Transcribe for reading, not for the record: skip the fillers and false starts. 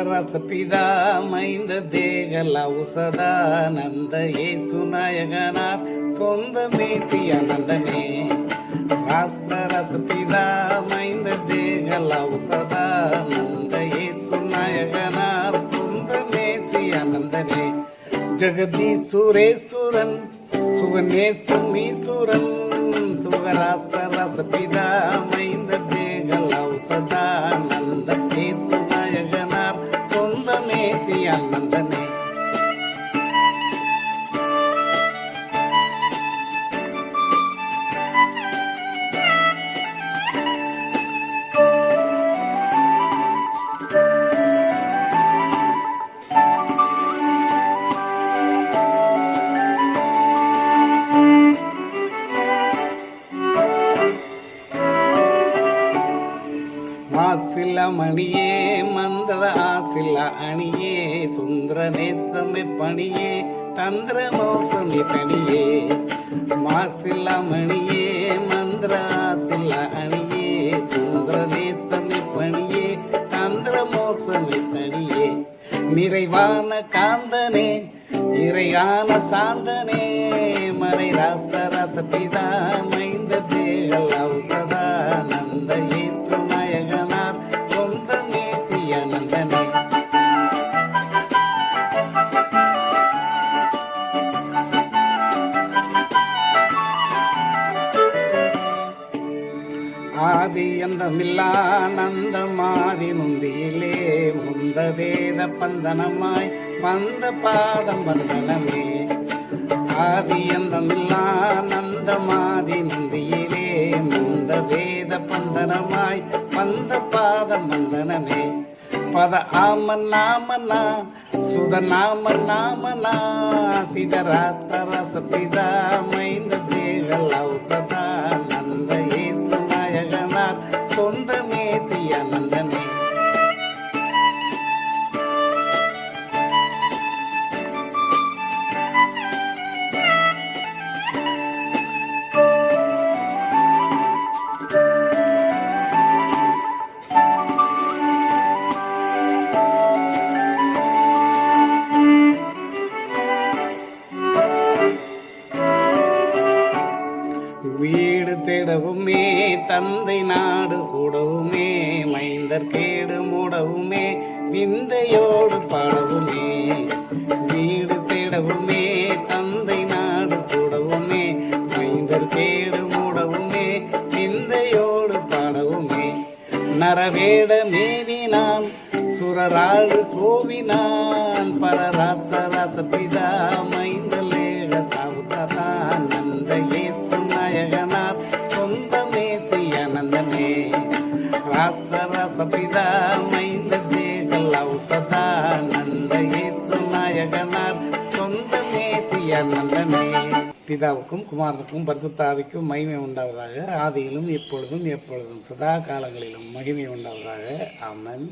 ರಸ ಪಿತಾ ಮೈಂದ ದೇಗಲ ಔಷಧಾನಂದ ಯೇಸು ನಾಯಕನಾಥ್ சொந்த மேசியானந்தனே ரಸ ಪಿತಾ ಮೈಂದ ದೇಗಲ ಔಷಧಾನಂದ ಯೇಸು ನಾಯಕನಾಥ್ சொந்த மேசியானந்தனே ஜெகதீசுரேசுரன் சுகநேசுமீசுரன் சுகராச ரச ಪಿತಾ ಮೈಂದ ದೇಗಲ ಔಷಧಾನಂದ ಯೇசு நாயகனார் சொந்த மேசியானந்தனே மாசில மணியே மந்திர ஆசில அணியே சுந்தர நேசமை பணியே தந்திர மோசமி தனியே மாசில மணியே மந்திர ஆசில அணியே சுந்தர நேசமை பணியே தந்திர மோசமி தனியே நிறைவான காந்தனே இறையான சாந்தனே மறை ராச ரச பிதா மைந்த தேகல் ஔஷதானந்த ஏற்று நாயகனார் சொந்த மேசியானந்தனே ஆதி அந்தமில்லானந்தமாதி நுந்தியிலே முந்த வேத பந்தனமாய் வந்த பாதம் வந்தனமே ஆதி அந்தமில்லானந்தமாதி நுந்தியிலே முந்த வேத பந்தனமாய் வந்த பாதம் வந்தனமே பத ஆமன் நாமனா சுத நாமன் நாமனா சிதராத்த ரச பிதா மைந்த தேகல் ஔஷதானந்த ஏசு நாயகனார் சொந்த மேசியானந்தனே வீடு தேடவுமே தந்தை நாடு கூடவுமே மைந்தர் கேடு மூடவுமே விந்தையோடு பாடவுமே வீடு தேடவுமே தந்தை நாடு கூடவுமே மைந்தர் கேடு மூடவுமே விந்தையோடு பாடவுமே நரவேட மேவினான் சுரராடு கோவினான் பரராத்த ரச பிதா மைந்தலேக தாவுதானந்த ஏசு நாயகனார் சொந்த மேசியானந்தனே ராச ரச பிதா மைந்த தேகல் ஔஷதானந்த ஏசு நாயகனார் சொந்த மேசியானந்தனே. பிதாவுக்கும் குமாரனுக்கும் பரிசுத்த ஆவிக்கும் மகிமை உண்டாவதாக ஆதியிலும் இப்பொழுதும் எப்பொழுதும் சதா காலங்களிலும் மகிமை உண்டாவதாக ஆமென்.